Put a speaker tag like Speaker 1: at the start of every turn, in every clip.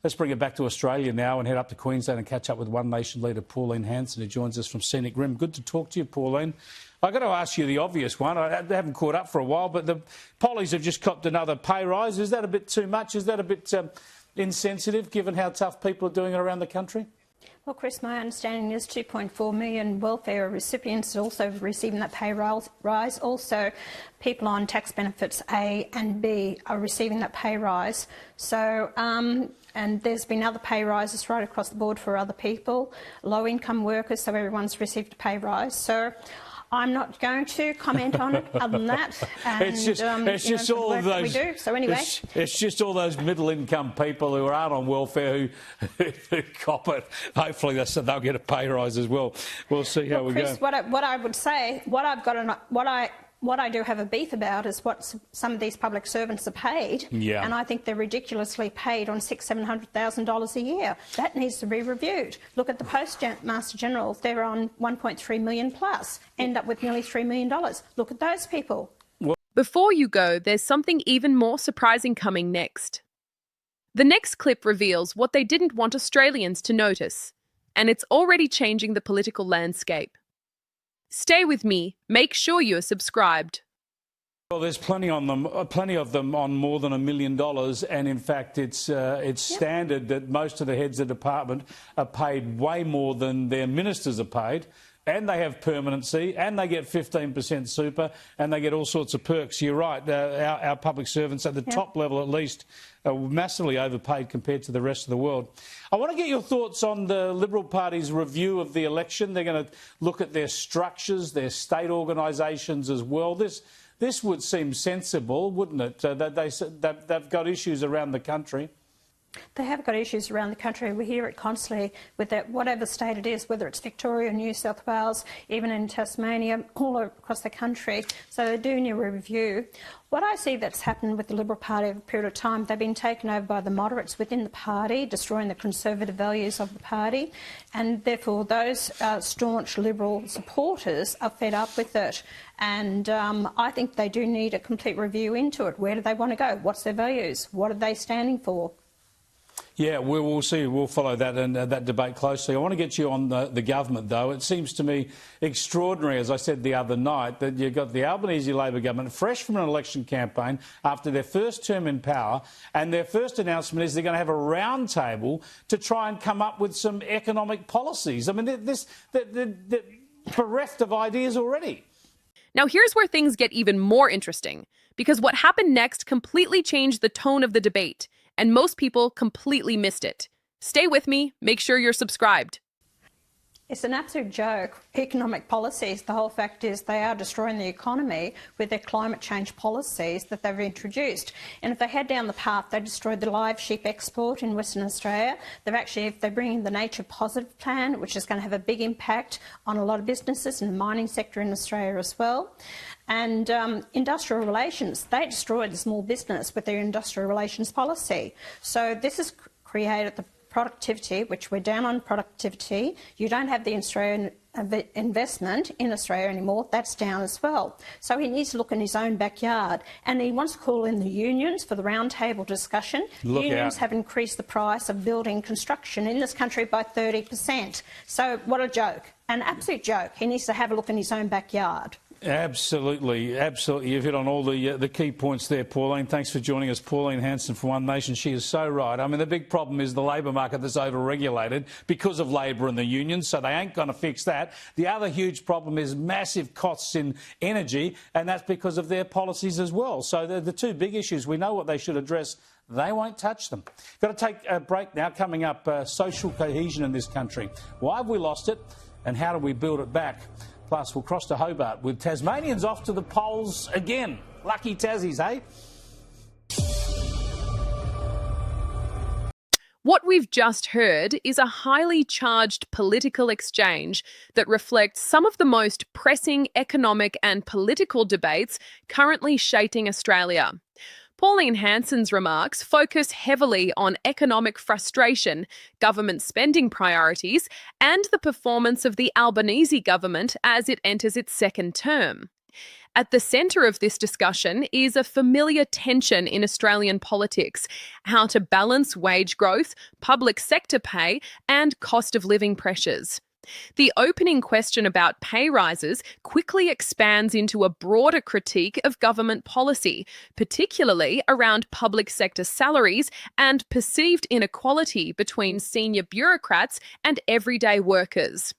Speaker 1: Let's bring it back to Australia now and head up to Queensland and catch up with One Nation leader Pauline Hanson, who joins us from Scenic Rim. Good to talk to you, Pauline. I've got to ask you the obvious one. I haven't caught up for a while, but the Pollies have just copped another pay rise. Is that a bit too much? Is that a bit insensitive, given how tough people are doing it around the country?
Speaker 2: Well, Chris, my understanding is 2.4 million welfare recipients also receiving that pay rise. Also, people on tax benefits A and B are receiving that pay rise. So, and there's been other pay rises right across the board for other people, low-income workers, so everyone's received a pay rise. So I'm not going to comment on it other than that. And,
Speaker 1: it's just all of those.
Speaker 2: We do. So anyway,
Speaker 1: it's just all those middle-income people who aren't on welfare who cop it. Hopefully, they'll get a pay rise as well. We'll see how we
Speaker 2: Chris,
Speaker 1: go.
Speaker 2: What I would say, what I do have a beef about is what some of these public servants are paid, and I think they're ridiculously paid on $600,000–700,000 a year. That needs to be reviewed. Look at the Postmaster General; they're on $1.3 million plus, end up with nearly $3 million. Look at those people.
Speaker 3: Before you go, there's something even more surprising coming next. The next clip reveals what they didn't want Australians to notice, and it's already changing the political landscape. Stay with me. Make sure you're subscribed.
Speaker 1: Well, there's plenty of them on more than $1 million, and in fact, it's standard that most of the heads of department are paid way more than their ministers are paid, and they have permanency, and they get 15% super, and they get all sorts of perks. You're right. Our public servants at the top level, at least, are massively overpaid compared to the rest of the world. I want to get your thoughts on the Liberal Party's review of the election. They're going to look at their structures, their state organisations as well. This would seem sensible, wouldn't it? They've got issues around the country.
Speaker 2: They have got issues around the country. We hear it constantly with that, whatever state it is, whether it's Victoria, New South Wales, even in Tasmania, all across the country. So they do need a review. What I see that's happened with the Liberal Party over a period of time, they've been taken over by the moderates within the party, destroying the conservative values of the party, and therefore those staunch Liberal supporters are fed up with it. And I think they do need a complete review into it. Where do they want to go? What's their values? What are they standing for?
Speaker 1: Yeah, we'll see. We'll follow that and that debate closely. I want to get you on the government, though. It seems to me extraordinary, as I said the other night, that you've got the Albanese Labor government fresh from an election campaign after their first term in power, and their first announcement is they're going to have a round table to try and come up with some economic policies. I mean, they're bereft of ideas already.
Speaker 3: Now, here's where things get even more interesting, because what happened next completely changed the tone of the debate, and most people completely missed it. Stay with me. Make sure you're subscribed.
Speaker 2: It's an absolute joke. Economic policies, the whole fact is they are destroying the economy with their climate change policies that they've introduced. And if they head down the path, they destroyed the live sheep export in Western Australia. If they bring in the Nature Positive Plan, which is going to have a big impact on a lot of businesses in the mining sector in Australia as well. And industrial relations, they destroyed the small business with their industrial relations policy. So this has created the productivity, which we're down on productivity. You don't have the Australian investment in Australia anymore. That's down as well. So he needs to look in his own backyard. And he wants to call in the unions for the roundtable discussion. Unions have increased the price of building construction in this country by 30%. So what a joke. An absolute joke. He needs to have a look in his own backyard.
Speaker 1: Absolutely, absolutely. You've hit on all the key points there, Pauline. Thanks for joining us. Pauline Hanson from One Nation. She is so right. I mean, the big problem is the labour market that's over-regulated because of Labor and the unions, so they ain't going to fix that. The other huge problem is massive costs in energy, and that's because of their policies as well. So they're the two big issues. We know what they should address. They won't touch them. Got to take a break now. Coming up, social cohesion in this country. Why have we lost it, and how do we build it back? Plus, we'll cross to Hobart with Tasmanians off to the polls again. Lucky Tassies, eh?
Speaker 3: What we've just heard is a highly charged political exchange that reflects some of the most pressing economic and political debates currently shaping Australia. Pauline Hanson's remarks focus heavily on economic frustration, government spending priorities, and the performance of the Albanese government as it enters its second term. At the centre of this discussion is a familiar tension in Australian politics: how to balance wage growth, public sector pay, and cost of living pressures. The opening question about pay rises quickly expands into a broader critique of government policy, particularly around public sector salaries and perceived inequality between senior bureaucrats and everyday workers.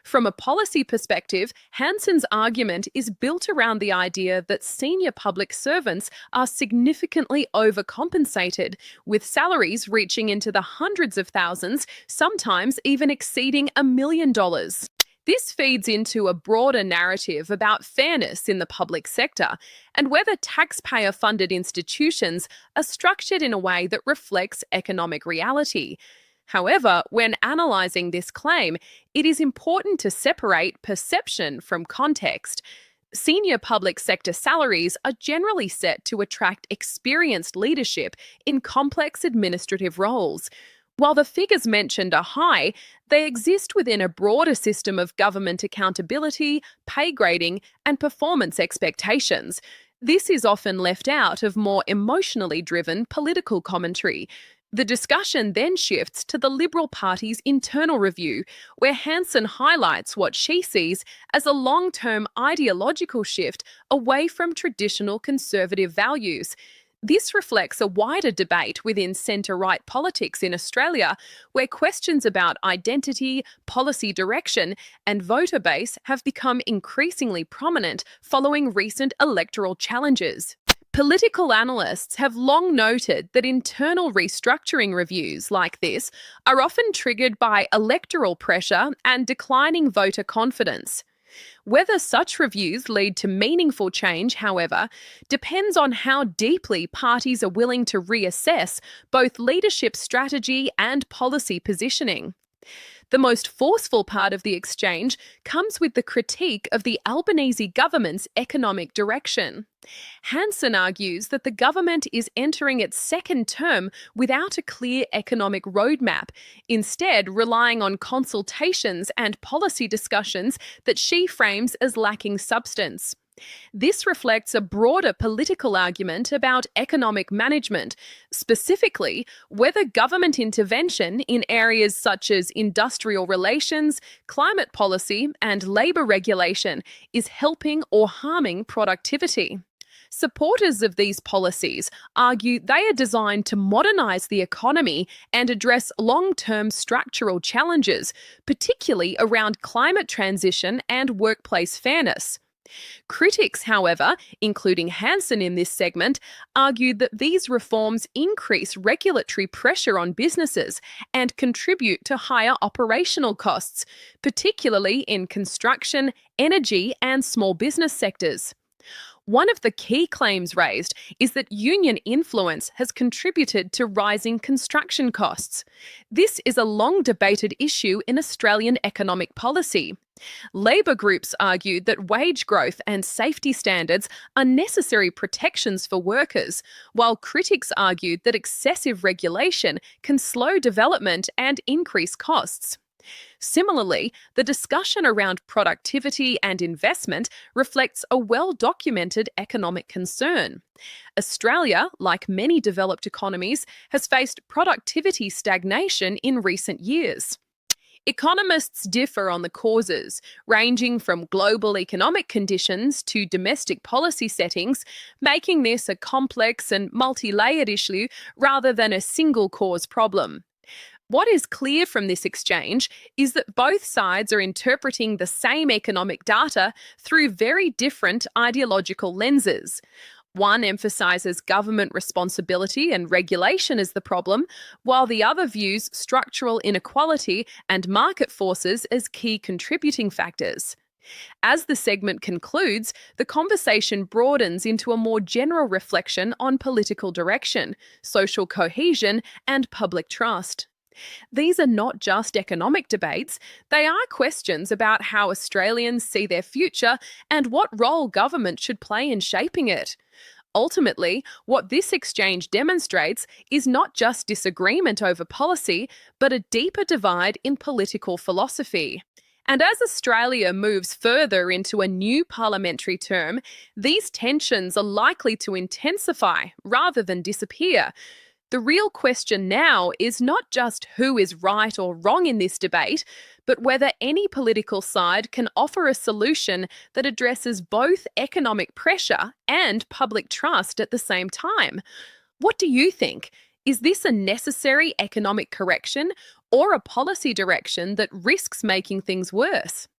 Speaker 3: From a policy perspective, Hanson's argument is built around the idea that senior public servants are significantly overcompensated, with salaries reaching into the hundreds of thousands, sometimes even exceeding $1 million. This feeds into a broader narrative about fairness in the public sector and whether taxpayer-funded institutions are structured in a way that reflects economic reality. However, when analysing this claim, it is important to separate perception from context. Senior public sector salaries are generally set to attract experienced leadership in complex administrative roles. While the figures mentioned are high, they exist within a broader system of government accountability, pay grading, and performance expectations. This is often left out of more emotionally driven political commentary. The discussion then shifts to the Liberal Party's internal review, where Hanson highlights what she sees as a long-term ideological shift away from traditional conservative values. This reflects a wider debate within centre-right politics in Australia, where questions about identity, policy direction, and voter base have become increasingly prominent following recent electoral challenges. Political analysts have long noted that internal restructuring reviews like this are often triggered by electoral pressure and declining voter confidence. Whether such reviews lead to meaningful change, however, depends on how deeply parties are willing to reassess both leadership strategy and policy positioning. The most forceful part of the exchange comes with the critique of the Albanese government's economic direction. Hanson argues that the government is entering its second term without a clear economic roadmap, instead relying on consultations and policy discussions that she frames as lacking substance. This reflects a broader political argument about economic management, specifically whether government intervention in areas such as industrial relations, climate policy, and labour regulation is helping or harming productivity. Supporters of these policies argue they are designed to modernise the economy and address long-term structural challenges, particularly around climate transition and workplace fairness. Critics, however, including Hanson in this segment, argued that these reforms increase regulatory pressure on businesses and contribute to higher operational costs, particularly in construction, energy, and small business sectors. One of the key claims raised is that union influence has contributed to rising construction costs. This is a long-debated issue in Australian economic policy. Labour groups argued that wage growth and safety standards are necessary protections for workers, while critics argued that excessive regulation can slow development and increase costs. Similarly, the discussion around productivity and investment reflects a well-documented economic concern. Australia, like many developed economies, has faced productivity stagnation in recent years. Economists differ on the causes, ranging from global economic conditions to domestic policy settings, making this a complex and multi-layered issue rather than a single cause problem. What is clear from this exchange is that both sides are interpreting the same economic data through very different ideological lenses. One emphasises government responsibility and regulation as the problem, while the other views structural inequality and market forces as key contributing factors. As the segment concludes, the conversation broadens into a more general reflection on political direction, social cohesion, and public trust. These are not just economic debates, they are questions about how Australians see their future and what role government should play in shaping it. Ultimately, what this exchange demonstrates is not just disagreement over policy, but a deeper divide in political philosophy. And as Australia moves further into a new parliamentary term, these tensions are likely to intensify rather than disappear. The real question now is not just who is right or wrong in this debate, but whether any political side can offer a solution that addresses both economic pressure and public trust at the same time. What do you think? Is this a necessary economic correction or a policy direction that risks making things worse?